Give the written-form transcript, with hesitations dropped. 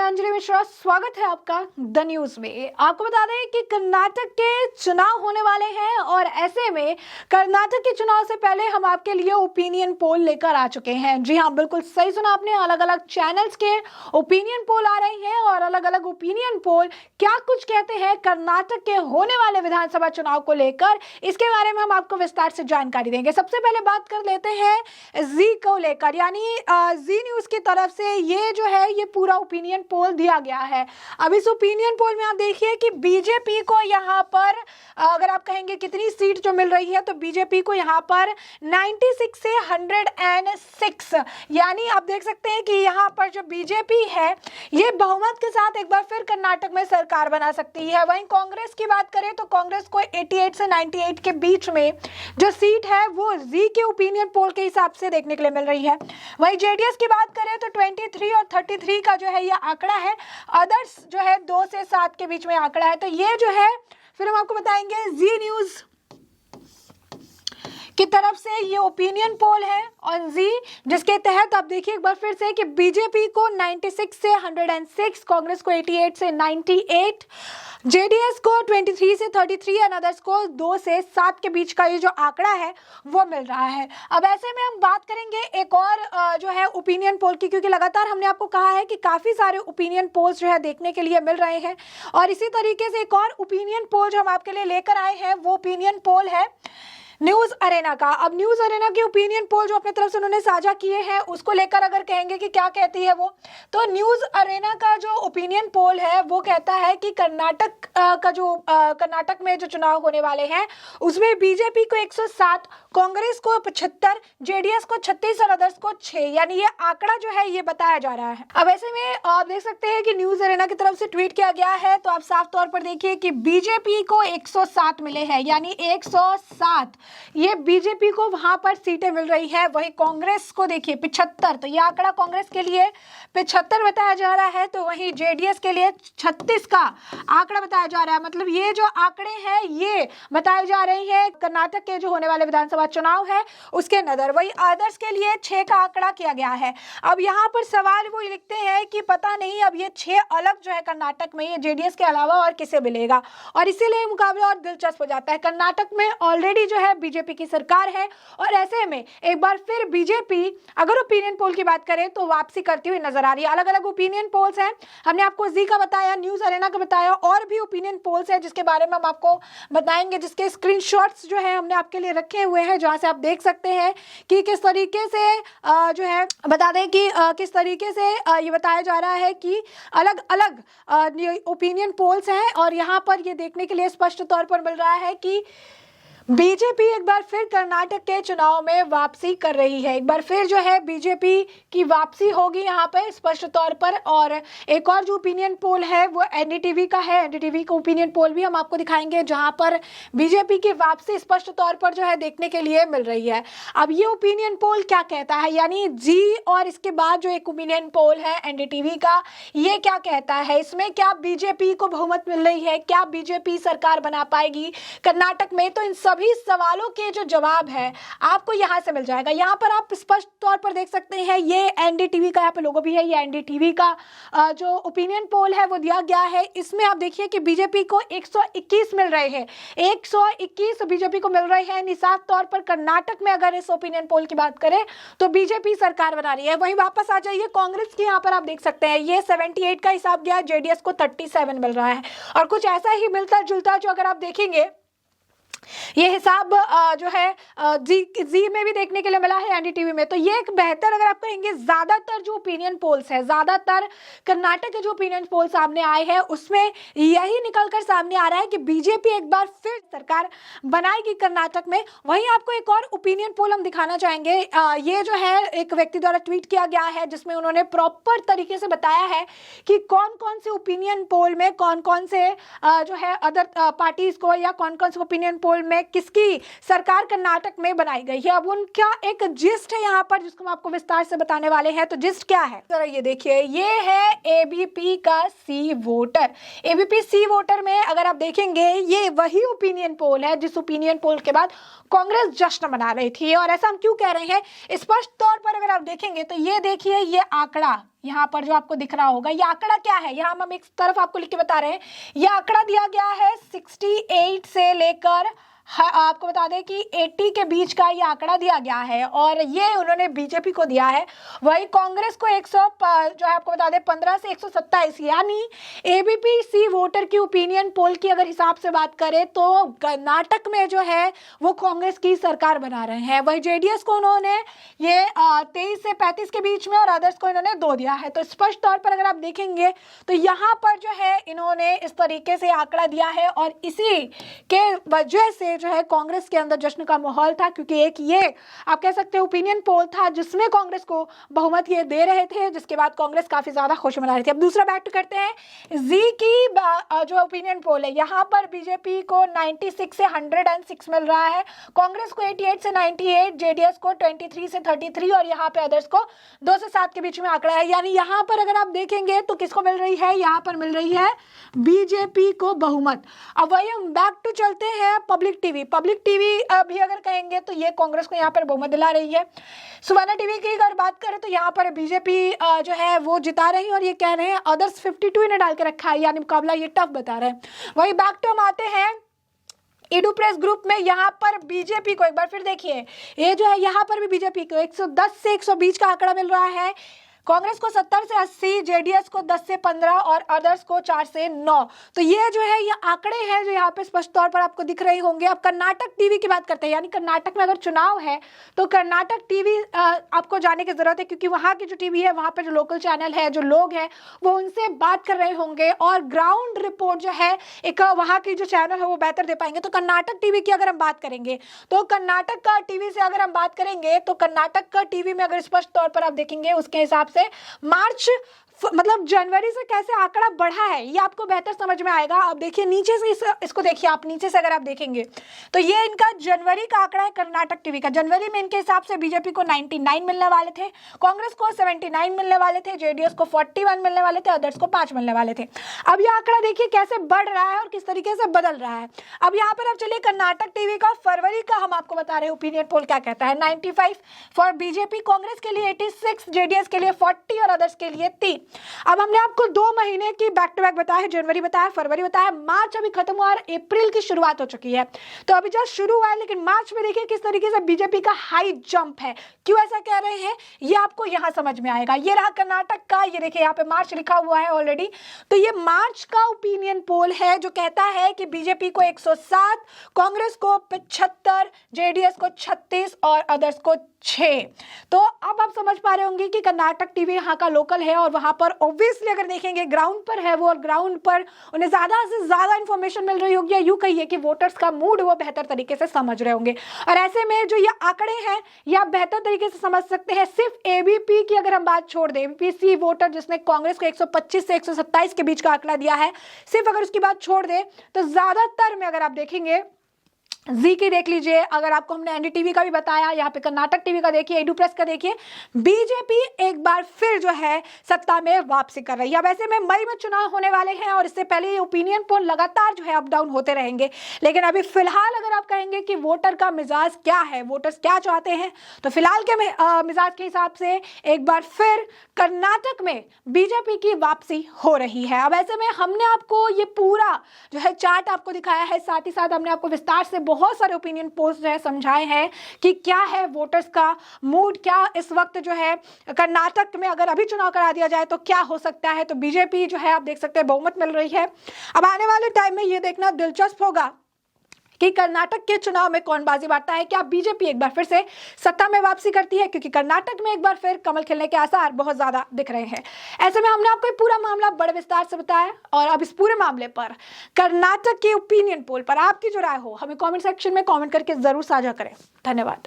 अंजलि मिश्रा, स्वागत है आपका द न्यूज में। आपको बता दें कि कर्नाटक के चुनाव होने वाले हैं और ऐसे में कर्नाटक के चुनाव से पहले हम आपके लिए ओपिनियन पोल लेकर आ चुके हैं। जी हाँ, बिल्कुल सही सुना आपने। अलग अलग चैनल्स के ओपिनियन पोल आ रहे हैं और अलग अलग ओपिनियन पोल क्या कुछ कहते हैं कर्नाटक के होने वाले विधानसभा चुनाव को लेकर, इसके बारे में हम आपको विस्तार से जानकारी देंगे। सबसे पहले बात कर लेते हैं जी को लेकर, यानी जी न्यूज की तरफ से ये जो है ये पूरा ओपिनियन पोल दिया गया है। अब इस ओपिनियन पोल में आप देखिए कि बीजेपी को यहाँ पर अगर आप कहेंगे कितनी सीट जो मिल रही है, तो बीजेपी को यहाँ पर 96 से 106, यानी आप देख सकते हैं कि यहाँ पर जो बीजेपी है ये बहुमत के साथ एक बार फिर कर्नाटक में सरकार बना सकती है। वहीं कांग्रेस की बात करें तो कांग्रेस को 88 से 98 के बीच में जो सीट है वो जी के ओपिनियन पोल के हिसाब से देखने के लिए मिल रही है। वहीं जेडीएस की बात करें तो 23 और 33 का जो है ये आंकड़ा है। अदर्स जो है 2 से 7 के बीच में आंकड़ा है। तो ये जो है फिर हम आपको बताएंगे जी न्यूज की तरफ से ये ओपिनियन पोल है और जी, जिसके तहत आप देखिए एक बार फिर से कि बीजेपी को 96 से 106, कांग्रेस को 88 से 98, जेडीएस को 23 से 33 और अदर्स को 2 से 7 के बीच का ये जो आंकड़ा है वो मिल रहा है। अब ऐसे में हम बात करेंगे एक और जो है ओपिनियन पोल की, क्योंकि लगातार हमने आपको कहा है कि काफ़ी सारे ओपिनियन पोल्स जो है देखने के लिए मिल रहे हैं और इसी तरीके से एक और ओपिनियन पोल जो हम आपके लिए लेकर आए हैं वो ओपिनियन पोल है न्यूज अरेना का। अब न्यूज अरेना के ओपिनियन पोल जो अपने तरफ से उन्होंने साझा किए हैं उसको लेकर अगर कहेंगे कि क्या कहती है वो, तो न्यूज अरेना का जो ओपिनियन पोल है वो कहता है कि कर्नाटक का जो कर्नाटक में जो चुनाव होने वाले हैं उसमें बीजेपी को 107, कांग्रेस को 75, जेडीएस को 36 और अदर्स को 6, यानी ये आंकड़ा जो है ये बताया जा रहा है। अब ऐसे में आप देख सकते हैं कि न्यूज अरेना की तरफ से ट्वीट किया गया है, तो आप साफ तौर पर देखिए कि बीजेपी को 107 मिले हैं, यानी 107 ये बीजेपी को वहां पर सीटें मिल रही है। वही कांग्रेस को देखिए 75, तो ये आंकड़ा कांग्रेस के लिए 75 बताया जा रहा है, तो वहीं जेडीएस के लिए 36 का आंकड़ा बताया जा रहा है। मतलब ये जो आंकड़े हैं ये बताए जा रहे हैं कर्नाटक के जो होने वाले विधानसभा चुनाव है उसके नजर। वही अदर्स के लिए 6 का आंकड़ा किया गया है। अब यहाँ पर सवाल वो लिखते हैं कि पता नहीं अब ये 6 अलग जो है कर्नाटक में ये जेडीएस के अलावा और किसे मिलेगा, और इसीलिए मुकाबला और दिलचस्प हो जाता है। कर्नाटक में ऑलरेडी जो है बीजेपी की सरकार है और ऐसे में एक बार फिर बीजेपी अगर ओपिनियन पोल की बात करें तो वापसी करती हुई नजर आ रही है। अलग अलग ओपिनियन पोल्स हैं, हमने आपको जी का बताया, न्यूज अरेना का बताया, और भी ओपिनियन पोल्स हैं जिसके बारे में हम आपको बताएंगे, जिसके स्क्रीनशॉट्स जो है हमने आपके लिए रखे हुए हैं, जहां से आप देख सकते हैं कि किस तरीके से जो है बता दें कि किस तरीके से ये बताया जा रहा है कि अलग अलग ओपिनियन पोल्स हैं और यहाँ पर ये देखने के लिए स्पष्ट तौर पर मिल रहा है कि बीजेपी एक बार फिर कर्नाटक के चुनाव में वापसी कर रही है। एक बार फिर जो है बीजेपी की वापसी होगी यहाँ पे स्पष्ट तौर पर। और एक और जो ओपिनियन पोल है वो एनडीटीवी का है, एनडीटीवी का ओपिनियन पोल भी हम आपको दिखाएंगे जहाँ पर बीजेपी की वापसी स्पष्ट तौर पर जो है देखने के लिए मिल रही है। अब ये ओपिनियन पोल क्या कहता है, यानी जी और इसके बाद जो एक ओपिनियन पोल है एनडीटीवी का, ये क्या कहता है, इसमें क्या बीजेपी को बहुमत मिल रही है, क्या बीजेपी सरकार बना पाएगी कर्नाटक में, तो इन सभी सवालों के जो जवाब है आपको यहां से मिल जाएगा। यहां पर आप स्पष्ट तौर पर देख सकते हैं ये एनडीटीवी का यहाँ पे लोगो भी है, ये एनडीटीवी का जो ओपिनियन पोल है वो दिया गया है। इसमें आप देखिए कि बीजेपी को 121 मिल रहे हैं, 121 बीजेपी को मिल रहे हैं। साफ तौर पर कर्नाटक में अगर इस ओपिनियन पोल की बात करें तो बीजेपी सरकार बना रही है। वहीं वापस आ जाइए कांग्रेस की, यहाँ पर आप देख सकते हैं ये 78 का हिसाब गया, जेडीएस को 37 मिल रहा है और कुछ ऐसा ही मिलता जुलता जो अगर आप देखेंगे ये हिसाब जो है जी में भी देखने के लिए मिला है एनडीटीवी में। तो ये एक बेहतर अगर आप कहेंगे ज्यादातर जो ओपिनियन पोल्स है, ज्यादातर कर्नाटक के जो ओपिनियन पोल सामने आए हैं उसमें यही निकलकर सामने आ रहा है कि बीजेपी एक बार फिर सरकार बनाएगी कर्नाटक में। वहीं आपको एक और ओपिनियन पोल हम दिखाना चाहेंगे, ये जो है एक व्यक्ति द्वारा ट्वीट किया गया है जिसमें उन्होंने प्रॉपर तरीके से बताया है कि कौन कौन से ओपिनियन पोल में कौन कौन से जो है अदर पार्टीज को या कौन कौन से ओपिनियन पोल में किसकी सरकार कर्नाटक में बनाई गई है। अब उनका एक जिस्ट है यहाँ पर जिसको हम आपको विस्तार से बताने वाले हैं। तो जिस्ट क्या है जरा ये देखिए, ये है एबीपी का सी वोटर। एबीपी सी वोटर में अगर आप देखेंगे ये वही ओपिनियन पोल है जिस ओपिनियन पोल के बाद कांग्रेस जश्न मना रही थी। और ऐसा हम क्यों कह रहे हैं, स्पष्ट तौर पर अगर आप देखेंगे तो ये देखिए ये आंकड़ा यहाँ पर जो आपको दिख रहा होगा, ये आंकड़ा क्या है, यहाँ हम एक तरफ आपको लिख के बता रहे हैं, ये आंकड़ा दिया गया है 68 से लेकर आपको बता दें कि 80 के बीच का ये आंकड़ा दिया गया है, और ये उन्होंने बीजेपी को दिया है। वही कांग्रेस को 100 जो है आपको बता दें 15 से 127, यानी एबीपी वोटर की ओपिनियन पोल की अगर हिसाब से बात करें तो कर्नाटक में जो है वो कांग्रेस की सरकार बना रहे हैं। वही जेडीएस को उन्होंने ये 23 से 35 के बीच में और अदर्स को इन्होंने 2 दिया है। तो स्पष्ट तौर पर अगर आप देखेंगे तो यहाँ पर जो है इन्होंने इस तरीके से आंकड़ा दिया है, और इसी के वजह से जो है कांग्रेस के अंदर जश्न का माहौल था, क्योंकि एक ये आप कह सकते हैं ओपिनियन पोल था जिसमें कांग्रेस को बहुमत ये दे रहे थे, जिसके बाद कांग्रेस काफी ज्यादा खुशी मना रही थी। अब दूसरा बैक करते हैं जी की जो ओपिनियन पोल है, यहाँ पर बीजेपी को 96 से 106 मिल रहा है, कांग्रेस को 88 से 98, जेडीएस को 23 से 33 और यहाँ पे अदर्स को 2 से 7 के बीच में आंकड़ा है। यानी यहाँ पर अगर आप देखेंगे तो किसको मिल रही है, यहाँ पर मिल रही है बीजेपी को बहुमत। अब वही हम बैक टू चलते हैं पब्लिक टीवी भी अगर कहेंगे तो ये कांग्रेस को यहाँ पर बहुमत दिला रही है। सुवर्ण टीवी की अगर बात करें तो यहाँ पर बीजेपी जो है वो जिता रही है, और ये कह रहे हैं अदर्स 52 इन्हें डाल के रखा है, यानी मुकाबला ये टफ बता रहे हैं। वही बैक टू हम आते हैं इडू प्रेस ग्रुप में, यहाँ पर बीजेपी को एक बार फिर देखिए, ये जो है यहाँ पर भी बीजेपी को 110 से 120 का आंकड़ा मिल रहा है, कांग्रेस को 70 से 80, जेडीएस को 10 से 15 और अदर्स को 4 से 9। तो ये जो है ये आंकड़े हैं जो यहाँ पे स्पष्ट तौर पर आपको दिख रहे होंगे। अब कर्नाटक टीवी की बात करते हैं, यानी कर्नाटक में अगर चुनाव है तो कर्नाटक टीवी आपको जाने की जरूरत है, क्योंकि वहाँ की जो टीवी है, वहाँ पे जो लोकल चैनल है, जो लोग हैं वो उनसे बात कर रहे होंगे और ग्राउंड रिपोर्ट जो है एक वहाँ की जो चैनल है वो बेहतर दे पाएंगे। तो कर्नाटक टीवी की अगर हम बात करेंगे तो कर्नाटक का टीवी से अगर हम बात करेंगे तो कर्नाटक का टीवी में अगर स्पष्ट तौर पर आप देखेंगे उसके हिसाब से मार्च मतलब जनवरी से कैसे आंकड़ा बढ़ा है ये आपको बेहतर समझ में आएगा। अब देखिए नीचे से इसको देखिए, आप नीचे से अगर आप देखेंगे तो ये इनका जनवरी का आंकड़ा है कर्नाटक टीवी का। जनवरी में इनके हिसाब से बीजेपी को 99 मिलने वाले थे, कांग्रेस को 79 मिलने वाले थे, जेडीएस को 41 मिलने वाले थे, अदर्स को 5 मिलने वाले थे। अब ये आंकड़ा देखिए कैसे बढ़ रहा है और किस तरीके से बदल रहा है। अब यहाँ पर आप चलिए कर्नाटक टीवी का फरवरी का हम आपको बता रहे हैं ओपिनियन पोल क्या कहता है। 95 फॉर बीजेपी, कांग्रेस के लिए 86, जेडीएस के लिए 40 और अदर्स के लिए 3। अब हमने आपको 2 महीने की बैक टू बैक बताया है, जनवरी बताया, फरवरी बताया, मार्च अभी खत्म हुआ और अप्रैल की शुरुआत हो चुकी है। तो अभी जस्ट शुरू हुआ है, लेकिन मार्च में देखिए किस तरीके से बीजेपी का हाई जंप है। क्यों ऐसा कह रहे हैं ये आपको यहां समझ में आएगा। ये रहा कर्नाटक का, ये देखिए यहाँ पे मार्च लिखा हुआ है ऑलरेडी। तो ये मार्च का ओपिनियन पोल है जो कहता है कि बीजेपी को 107, कांग्रेस को 75, जेडीएस को 36 और अदर्स को 6। तो अब आप समझ पा रहे होंगे कि कर्नाटक टीवी यहाँ का लोकल है और वहां पर ऑब्वियसली अगर देखेंगे ग्राउंड पर है वो, और ग्राउंड पर उन्हें ज्यादा से ज्यादा इंफॉर्मेशन मिल रही होगी, या यूं कहिए कि वोटर्स का मूड वो बेहतर तरीके से समझ रहे होंगे। और ऐसे में जो ये आंकड़े हैं ये आप बेहतर तरीके से समझ सकते हैं। सिर्फ एबीपी की अगर हम बात छोड़ दें, एबीपी वोटर जिसने कांग्रेस को 125 से 127 के बीच का आंकड़ा दिया है, सिर्फ अगर उसकी बात छोड़ दें तो ज्यादातर में अगर आप देखेंगे जी की देख लीजिए, अगर आपको हमने एनडीटीवी का भी बताया, यहाँ पे कर्नाटक टीवी का देखिए, एडू प्रेस का देखिए, बीजेपी एक बार फिर जो है सत्ता में वापसी कर रही है। अब ऐसे में मई में चुनाव होने वाले हैं और इससे पहले ये ओपिनियन पोल लगातार जो है अप डाउन होते रहेंगे। लेकिन अभी फिलहाल अगर आप कहेंगे कि वोटर का मिजाज क्या है, वोटर्स क्या चाहते हैं, तो फिलहाल के मिजाज के हिसाब से एक बार फिर कर्नाटक में बीजेपी की वापसी हो रही है। अब ऐसे में हमने आपको ये पूरा जो है चार्ट आपको दिखाया है, साथ ही साथ हमने आपको विस्तार से बहुत सारे ओपिनियन पोल्स जो है समझाए हैं कि क्या है वोटर्स का मूड, क्या इस वक्त जो है कर्नाटक में अगर अभी चुनाव करा दिया जाए तो क्या हो सकता है। तो बीजेपी जो है आप देख सकते हैं बहुमत मिल रही है। अब आने वाले टाइम में ये देखना दिलचस्प होगा कि कर्नाटक के चुनाव में कौन बाजी मारता है, क्या बीजेपी एक बार फिर से सत्ता में वापसी करती है, क्योंकि कर्नाटक में एक बार फिर कमल खिलने के आसार बहुत ज्यादा दिख रहे हैं। ऐसे में हमने आपको पूरा मामला बड़े विस्तार से बताया, और अब इस पूरे मामले पर कर्नाटक के ओपिनियन पोल पर आपकी जो राय हो हमें कमेंट सेक्शन में कमेंट करके जरूर साझा करें। धन्यवाद।